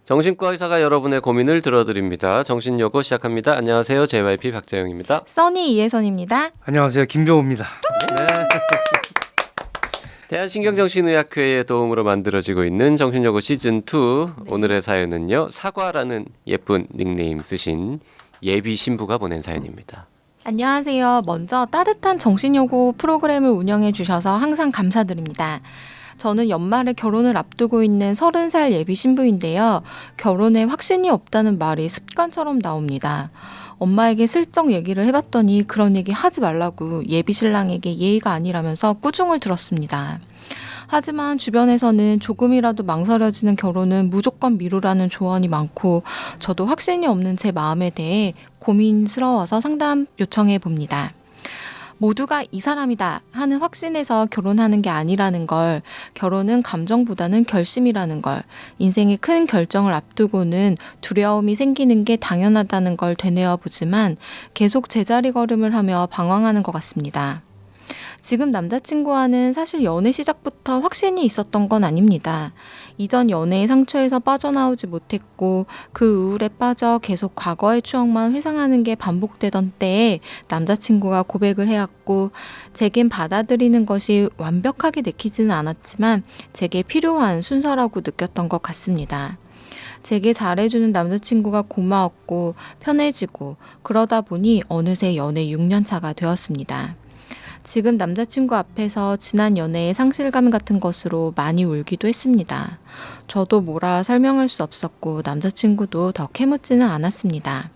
정신과 의사가 여러분의 고민을 들어드립니다. 정신요고 시작합니다. 안녕하세요. JYP 박재영입니다. 써니 이혜선입니다. 안녕하세요. 김병호입니다. 네. 대한신경정신의학회의 도움으로 만들어지고 있는 정신요고 시즌2. 오늘의 사연은요. 사과라는 예쁜 닉네임 쓰신 예비 신부가 보낸 사연입니다. 안녕하세요. 먼저 따뜻한 정신요고 프로그램을 운영해 주셔서 항상 감사드립니다. 저는 연말에 결혼을 앞두고 있는 30살 예비 신부인데요. 결혼에 확신이 없다는 말이 습관처럼 나옵니다. 엄마에게 슬쩍 얘기를 해봤더니 그런 얘기 하지 말라고 예비 신랑에게 예의가 아니라면서 꾸중을 들었습니다. 하지만 주변에서는 조금이라도 망설여지는 결혼은 무조건 미루라는 조언이 많고 저도 확신이 없는 제 마음에 대해 고민스러워서 상담 요청해 봅니다. 모두가 이 사람이다 하는 확신에서 결혼하는 게 아니라는 걸, 결혼은 감정보다는 결심이라는 걸, 인생의 큰 결정을 앞두고는 두려움이 생기는 게 당연하다는 걸 되뇌어 보지만 계속 제자리 걸음을 하며 방황하는 것 같습니다. 지금 남자친구와는 사실 연애 시작부터 확신이 있었던 건 아닙니다. 이전 연애의 상처에서 빠져나오지 못했고 그 우울에 빠져 계속 과거의 추억만 회상하는 게 반복되던 때에 남자친구가 고백을 해왔고 제겐 받아들이는 것이 완벽하게 내키지는 않았지만 제게 필요한 순서라고 느꼈던 것 같습니다. 제게 잘해주는 남자친구가 고마웠고 편해지고 그러다 보니 어느새 연애 6년 차가 되었습니다. 지금 남자친구 앞에서 지난 연애의 상실감 같은 것으로 많이 울기도 했습니다. 저도 뭐라 설명할 수 없었고 남자친구도 더 캐묻지는 않았습니다.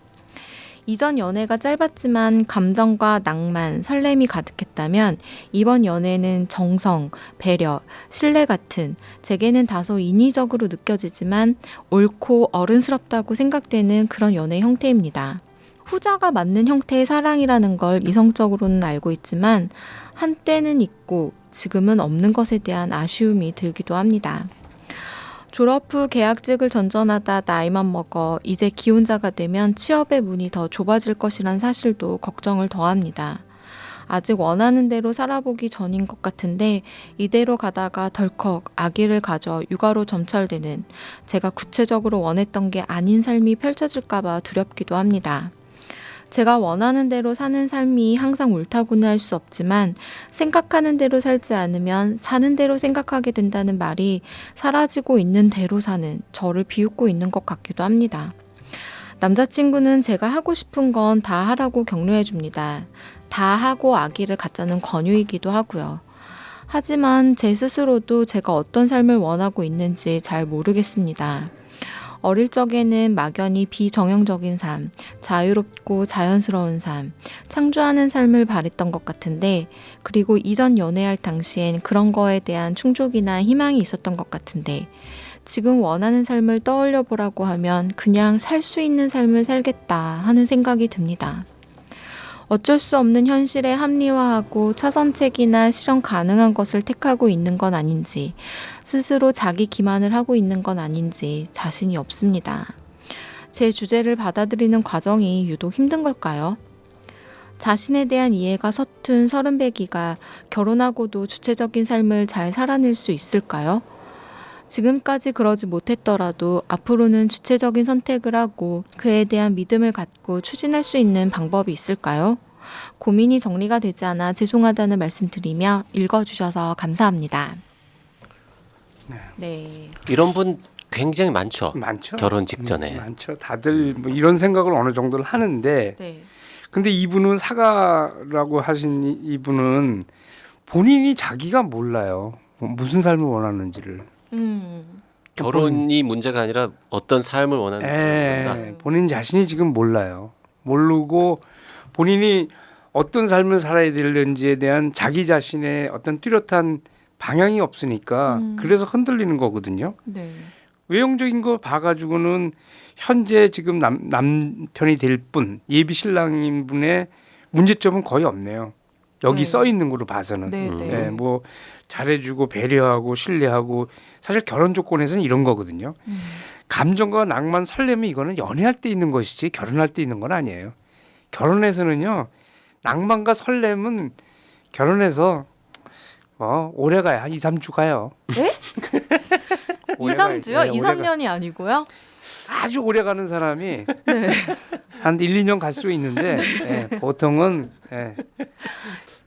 이전 연애가 짧았지만 감정과 낭만, 설렘이 가득했다면 이번 연애는 정성, 배려, 신뢰 같은 제게는 다소 인위적으로 느껴지지만 옳고 어른스럽다고 생각되는 그런 연애 형태입니다. 후자가 맞는 형태의 사랑이라는 걸 이성적으로는 알고 있지만 한때는 있고 지금은 없는 것에 대한 아쉬움이 들기도 합니다. 졸업 후 계약직을 전전하다 나이만 먹어 이제 기혼자가 되면 취업의 문이 더 좁아질 것이란 사실도 걱정을 더합니다. 아직 원하는 대로 살아보기 전인 것 같은데 이대로 가다가 덜컥 아기를 가져 육아로 점철되는 제가 구체적으로 원했던 게 아닌 삶이 펼쳐질까 봐 두렵기도 합니다. 제가 원하는 대로 사는 삶이 항상 옳다고는 할 수 없지만 생각하는 대로 살지 않으면 사는 대로 생각하게 된다는 말이 사라지고 있는 대로 사는 저를 비웃고 있는 것 같기도 합니다. 남자친구는 제가 하고 싶은 건 다 하라고 격려해 줍니다. 다 하고 아기를 갖자는 권유이기도 하고요. 하지만 제 스스로도 제가 어떤 삶을 원하고 있는지 잘 모르겠습니다. 어릴 적에는 막연히 비정형적인 삶, 자유롭고 자연스러운 삶, 창조하는 삶을 바랬던 것 같은데 그리고 이전 연애할 당시엔 그런 거에 대한 충족이나 희망이 있었던 것 같은데 지금 원하는 삶을 떠올려 보라고 하면 그냥 살 수 있는 삶을 살겠다 하는 생각이 듭니다. 어쩔 수 없는 현실에 합리화하고 차선책이나 실현 가능한 것을 택하고 있는 건 아닌지, 스스로 자기 기만을 하고 있는 건 아닌지 자신이 없습니다. 제 주제를 받아들이는 과정이 유독 힘든 걸까요? 자신에 대한 이해가 서툰 30배기가 결혼하고도 주체적인 삶을 잘 살아낼 수 있을까요? 지금까지 그러지 못했더라도 앞으로는 주체적인 선택을 하고 그에 대한 믿음을 갖고 추진할 수 있는 방법이 있을까요? 고민이 정리가 되지 않아 죄송하다는 말씀드리며 읽어주셔서 감사합니다. 네. 이런 분 굉장히 많죠. 많죠. 결혼 직전에. 많죠. 다들 뭐 이런 생각을 어느 정도를 하는데 네. 근데 이분은 사과라고 하신 이분은 본인이 자기가 몰라요. 무슨 삶을 원하는지를. 결혼이 문제가 아니라 어떤 삶을 원하는지 모른다. 본인 자신이 지금 몰라요. 모르고 본인이 어떤 삶을 살아야 되는지에 대한 자기 자신의 어떤 뚜렷한 방향이 없으니까 그래서 흔들리는 거거든요. 네. 외형적인 거 봐가지고는 현재 지금 남편이 될 분, 예비 신랑인 분의 문제점은 거의 없네요. 여기 네. 써 있는 거로 봐서는. 네, 네. 뭐 잘해주고 배려하고 신뢰하고 사실 결혼 조건에서는 이런 거거든요. 감정과 낭만, 설렘이 이거는 연애할 때 있는 것이지 결혼할 때 있는 건 아니에요. 결혼에서는요. 낭만과 설렘은 결혼해서 오래 가야 한 2, 3주 가요. 네? 2, 오래 3주요? 가야지. 2, 3년이 아니고요? 아주 오래 가는 사람이 네. 한 1, 2년 갈 수 있는데 예, 보통은 예.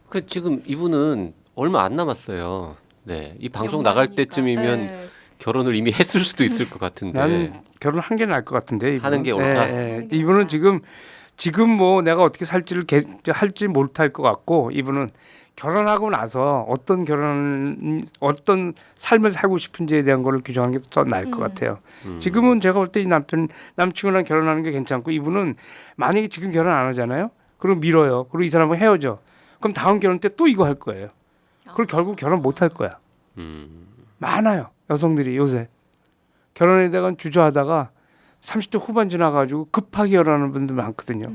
그 지금 이분은 얼마 안 남았어요. 네, 이 방송 나갈 연말이니까. 때쯤이면 네. 결혼을 이미 했을 수도 있을 것 같은데. 난 결혼 한 게 나을 것 같은데 이분은. 하는 게 옳다? 하는 게 이분은 옳다. 지금 뭐 내가 어떻게 살지를 할지 못할 것 같고 이분은 결혼하고 나서 어떤 삶을 살고 싶은지에 대한 거를 규정하는 게 더 나을 것 같아요. 지금은 제가 볼 때 이 남친구랑 결혼하는 게 괜찮고 이분은 만약에 지금 결혼 안 하잖아요. 그럼 미뤄요. 그리고 이 사람은 헤어져. 그럼 다음 결혼 때 또 이거 할 거예요. 그리고 결국 결혼 못 할 거야. 많아요. 여성들이 요새 결혼에다가 주저하다가 30대 후반 지나가지고 급하게 결혼하는 분들 많거든요.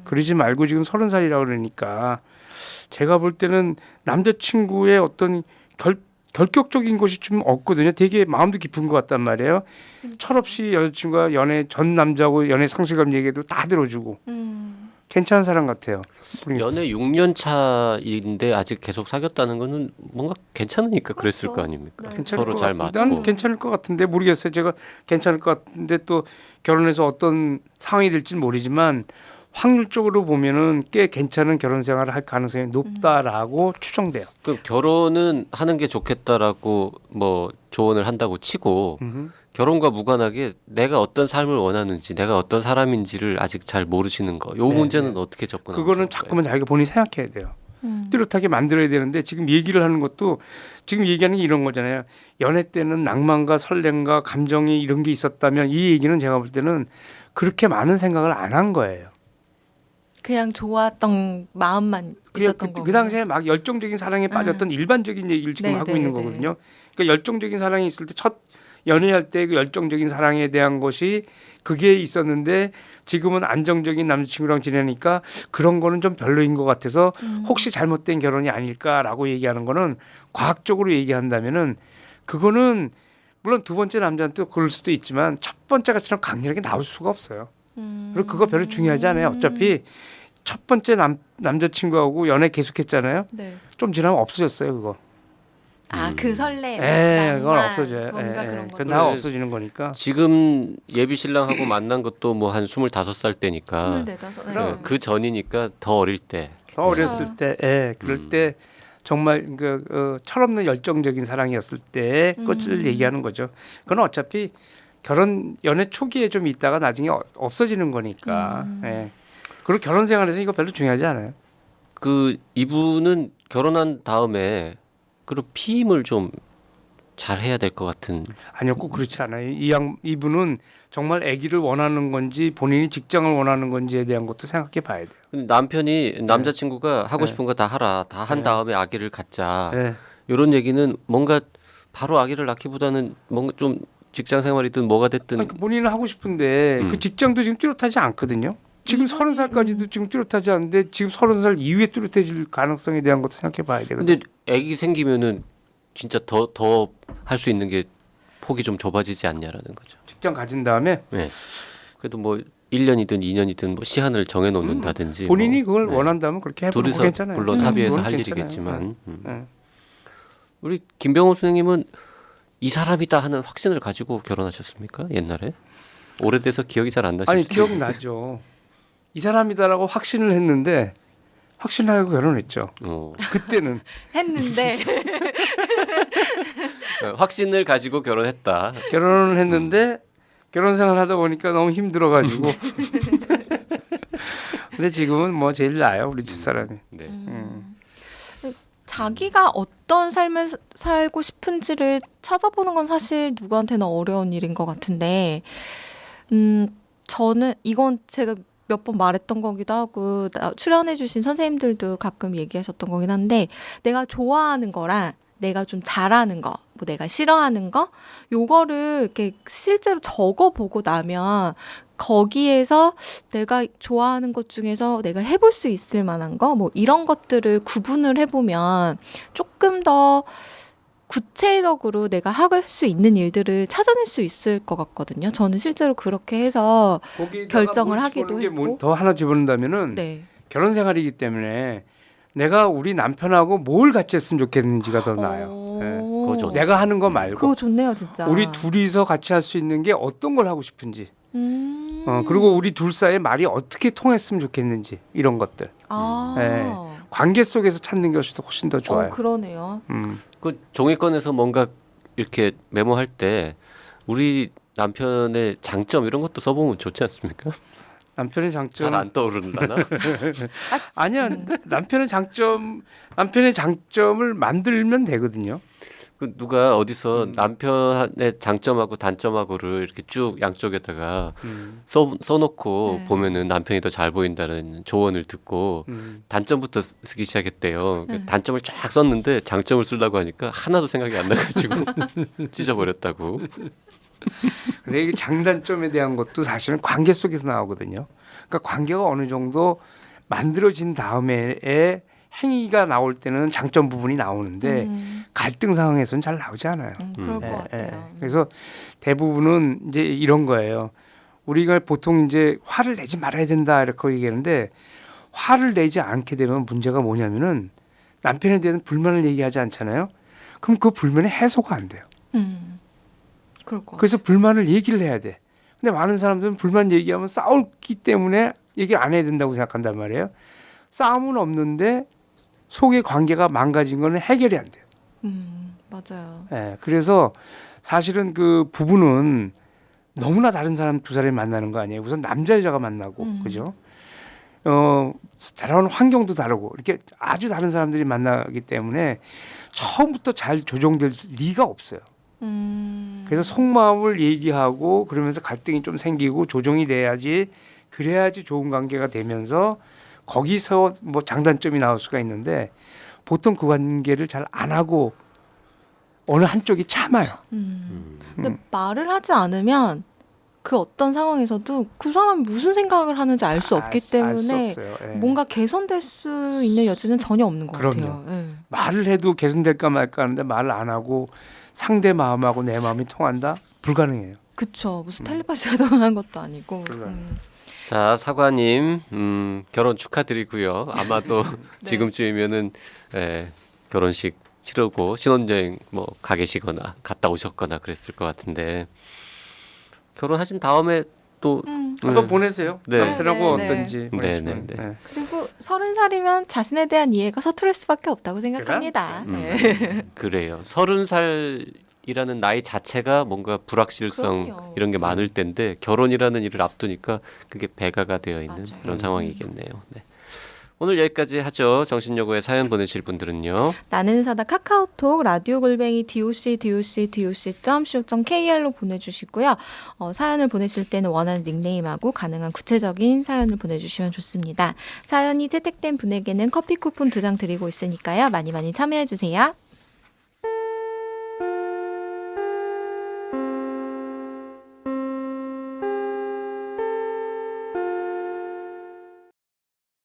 그러지 말고 지금 30살이라고 그러니까 제가 볼 때는 남자친구의 어떤 결격적인 것이 좀 없거든요. 되게 마음도 깊은 것 같단 말이에요. 철없이 여자친구가 전 남자하고 연애 상실감 얘기해도 다 들어주고 괜찮은 사람 같아요. 모르겠어요. 연애 6년 차인데 아직 계속 사귀었다는 거는 뭔가 괜찮으니까 그랬을 그렇죠. 거 아닙니까? 네. 괜찮을 서로 것 잘 같- 맞고. 난 괜찮을 것 같은데 모르겠어요. 제가 괜찮을 것 같은데 또 결혼해서 어떤 상황이 될지는 모르지만 확률적으로 보면은 꽤 괜찮은 결혼 생활을 할 가능성이 높다라고 추정돼요. 그럼 결혼은 하는 게 좋겠다라고 뭐 조언을 한다고 치고 결혼과 무관하게 내가 어떤 삶을 원하는지 내가 어떤 사람인지를 아직 잘 모르시는 거. 요 네, 문제는 어떻게 접근하면 그거는 좋을까요? 자꾸만 자기가 본인이 생각해야 돼요. 뚜렷하게 만들어야 되는데 지금 얘기를 하는 것도 지금 얘기하는 게 이런 거잖아요. 연애 때는 낭만과 설렘과 감정이 이런 게 있었다면 이 얘기는 제가 볼 때는 그렇게 많은 생각을 안 한 거예요. 그냥 좋았던 마음만 그냥 있었던 거고. 그 당시에 막 열정적인 사랑에 빠졌던 일반적인 얘기를 지금 네, 하고 네, 있는 네. 거거든요. 그러니까 열정적인 사랑이 있을 때 첫 연애할 때 그 열정적인 사랑에 대한 것이 그게 있었는데 지금은 안정적인 남자친구랑 지내니까 그런 거는 좀 별로인 것 같아서 혹시 잘못된 결혼이 아닐까라고 얘기하는 거는 과학적으로 얘기한다면은 그거는 물론 두 번째 남자한테 그럴 수도 있지만 첫 번째 같이는 강렬하게 나올 수가 없어요. 그리고 그거 별로 중요하지 않아요. 어차피 첫 번째 남자친구하고 연애 계속했잖아요. 네. 좀 지나면 없어졌어요 그거. 그 설렘. 그건 낭만, 없어져요. 뭔가 그런 거. 그건 다 없어지는 거니까. 지금 예비 신랑하고 만난 것도 뭐 한 25살 때니까 24. 네, 그 전이니까 더 어릴 때. 더 어렸을 때, 그럴 때 정말 철없는 열정적인 사랑이었을 때 것을 얘기하는 거죠. 그건 어차피 연애 초기에 좀 있다가 나중에 없어지는 거니까. 그리고 결혼 생활에서 이거 별로 중요하지 않아요. 그 이분은 결혼한 다음에 그리고 피임을 좀 잘 해야 될 것 같은. 아니요, 꼭 그렇지 않아요. 이분은 정말 아기를 원하는 건지 본인이 직장을 원하는 건지에 대한 것도 생각해 봐야 돼요. 근데 남자친구가 하고 싶은 거 다 하라. 다 한 네. 다음에 아기를 갖자. 네. 이런 얘기는 뭔가 바로 아기를 낳기보다는 뭔가 좀 직장 생활이든 뭐가 됐든 아니, 본인은 하고 싶은데 그 직장도 지금 뚜렷하지 않거든요. 지금 30살까지도 지금 뚜렷하지 않은데 지금 30살 이후에 뚜렷해질 가능성에 대한 것도 생각해 봐야 되거든요. 근데 아기 생기면은 진짜 더 할 수 있는 게 폭이 좀 좁아지지 않냐라는 거죠. 직장 가진 다음에 네. 그래도 뭐 1년이든 2년이든 뭐 시한을 정해 놓는다든지 본인이 뭐, 그걸 네. 원한다면 그렇게 해보는 거 둘이서 괜찮아요. 물론 합의해서 그건 할 괜찮아요. 일이겠지만 네. 우리 김병호 선생님은 이 사람이다 하는 확신을 가지고 결혼하셨습니까? 옛날에? 오래돼서 기억이 잘 안 나실 아니 수도 기억나죠. 이 사람이다라고 확신을 했는데 확신하고 결혼했죠. 그때는 했는데 확신을 가지고 결혼했다. 결혼을 했는데 결혼 생활 하다 보니까 너무 힘들어가지고. 근데 지금은 뭐 제일 나아요 우리 집 사람이. 네. 자기가 어떤 삶을 살고 싶은지를 찾아보는 건 사실 누구한테나 어려운 일인 것 같은데, 저는 이건 제가 몇 번 말했던 거기도 하고 출연해주신 선생님들도 가끔 얘기하셨던 거긴 한데, 내가 좋아하는 거랑 내가 좀 잘하는 거, 뭐 내가 싫어하는 거, 요거를 이렇게 실제로 적어보고 나면 거기에서 내가 좋아하는 것 중에서 내가 해볼 수 있을 만한 거, 뭐 이런 것들을 구분을 해보면 조금 더 구체적으로 내가 할 수 있는 일들을 찾아낼 수 있을 것 같거든요. 저는 실제로 그렇게 해서 결정을 하기도 했고. 더 하나 집어넣는다면은 네. 결혼 생활이기 때문에 내가 우리 남편하고 뭘 같이 했으면 좋겠는지가 더 나아요. 네. 그것도 그거 좋네. 내가 하는 거 말고 그거 좋네요, 진짜. 우리 둘이서 같이 할 수 있는 게 어떤 걸 하고 싶은지. 음. 그리고 우리 둘 사이의 말이 어떻게 통했으면 좋겠는지 이런 것들. 아. 네. 관계 속에서 찾는 것이 훨씬 더 좋아요. 그러네요. 그 종이권에서 뭔가 이렇게 메모할 때 우리 남편의 장점 이런 것도 써보면 좋지 않습니까? 남편의 장점 잘 안 떠오르려나? 아니야. 남편의 장점을 만들면 되거든요. 그 누가 어디서 남편의 장점하고 단점하고를 이렇게 쭉 양쪽에다가 써놓고 네. 보면은 남편이 더 잘 보인다는 조언을 듣고 단점부터 쓰기 시작했대요. 네. 단점을 쫙 썼는데 장점을 쓰려고 하니까 하나도 생각이 안 나가지고 찢어버렸다고. 근데 이 장단점에 대한 것도 사실은 관계 속에서 나오거든요. 그러니까 관계가 어느 정도 만들어진 다음에 행위가 나올 때는 장점 부분이 나오는데 갈등 상황에서는 잘 나오지 않아요. 그럴 것 예, 같아요. 예. 그래서 대부분은 이제 이런 거예요. 우리가 보통 이제 화를 내지 말아야 된다 이렇게 얘기하는데 화를 내지 않게 되면 문제가 뭐냐면은 남편에 대한 불만을 얘기하지 않잖아요. 그럼 그 불만이 해소가 안 돼요. 그럴 것 그래서 불만을 얘기를 해야 돼. 근데 많은 사람들은 불만 얘기하면 싸우기 때문에 얘기를 안 해야 된다고 생각한단 말이에요. 싸움은 없는데 속의 관계가 망가진 거는 해결이 안 돼요. 맞아요. 예, 그래서 사실은 그 부부는 너무나 다른 사람 두 사람이 만나는 거 아니에요. 우선 남자 여자가 만나고 그죠? 자라는 환경도 다르고 이렇게 아주 다른 사람들이 만나기 때문에 처음부터 잘 조정될 리가 없어요. 그래서 속마음을 얘기하고 그러면서 갈등이 좀 생기고 조정이 돼야지 그래야지 좋은 관계가 되면서 거기서 뭐 장단점이 나올 수가 있는데 보통 그 관계를 잘 안 하고 어느 한쪽이 참아요. 근데 말을 하지 않으면 그 어떤 상황에서도 그 사람이 무슨 생각을 하는지 알 수 없기 때문에 없어요. 예. 뭔가 개선될 수 있는 여지는 전혀 없는 것 그럼요. 같아요. 예. 말을 해도 개선될까 말까 하는데 말을 안 하고 상대 마음하고 내 마음이 통한다? 불가능해요. 그쵸. 무슨 텔레파시가 통하는 것도 아니고. 자, 사과님, 결혼 축하드리고요. 아마도 지금쯤이면은 결혼식 치르고 신혼여행 뭐 가 계시거나 갔다 오셨거나 그랬을 것 같은데 결혼하신 다음에 또 한번 보내세요. 네. 남편하고 네, 네, 어떤지. 네, 보내시면. 네, 네. 네. 그리고 30살이면 자신에 대한 이해가 서투를 수밖에 없다고 생각합니다. 네. 그래요. 30살이라는 나이 자체가 뭔가 불확실성 그럼요. 이런 게 많을 텐데 결혼이라는 일을 앞두니까 그게 배가가 되어 있는 맞아요. 그런 상황이겠네요. 네. 오늘 여기까지 하죠. 정신여고에 사연 보내실 분들은요. 나는 사다 카카오톡 라디오 골뱅이 doc.co.kr로 보내주시고요. 사연을 보내실 때는 원하는 닉네임하고 가능한 구체적인 사연을 보내주시면 좋습니다. 사연이 채택된 분에게는 커피 쿠폰 2장 드리고 있으니까요. 많이 많이 참여해주세요.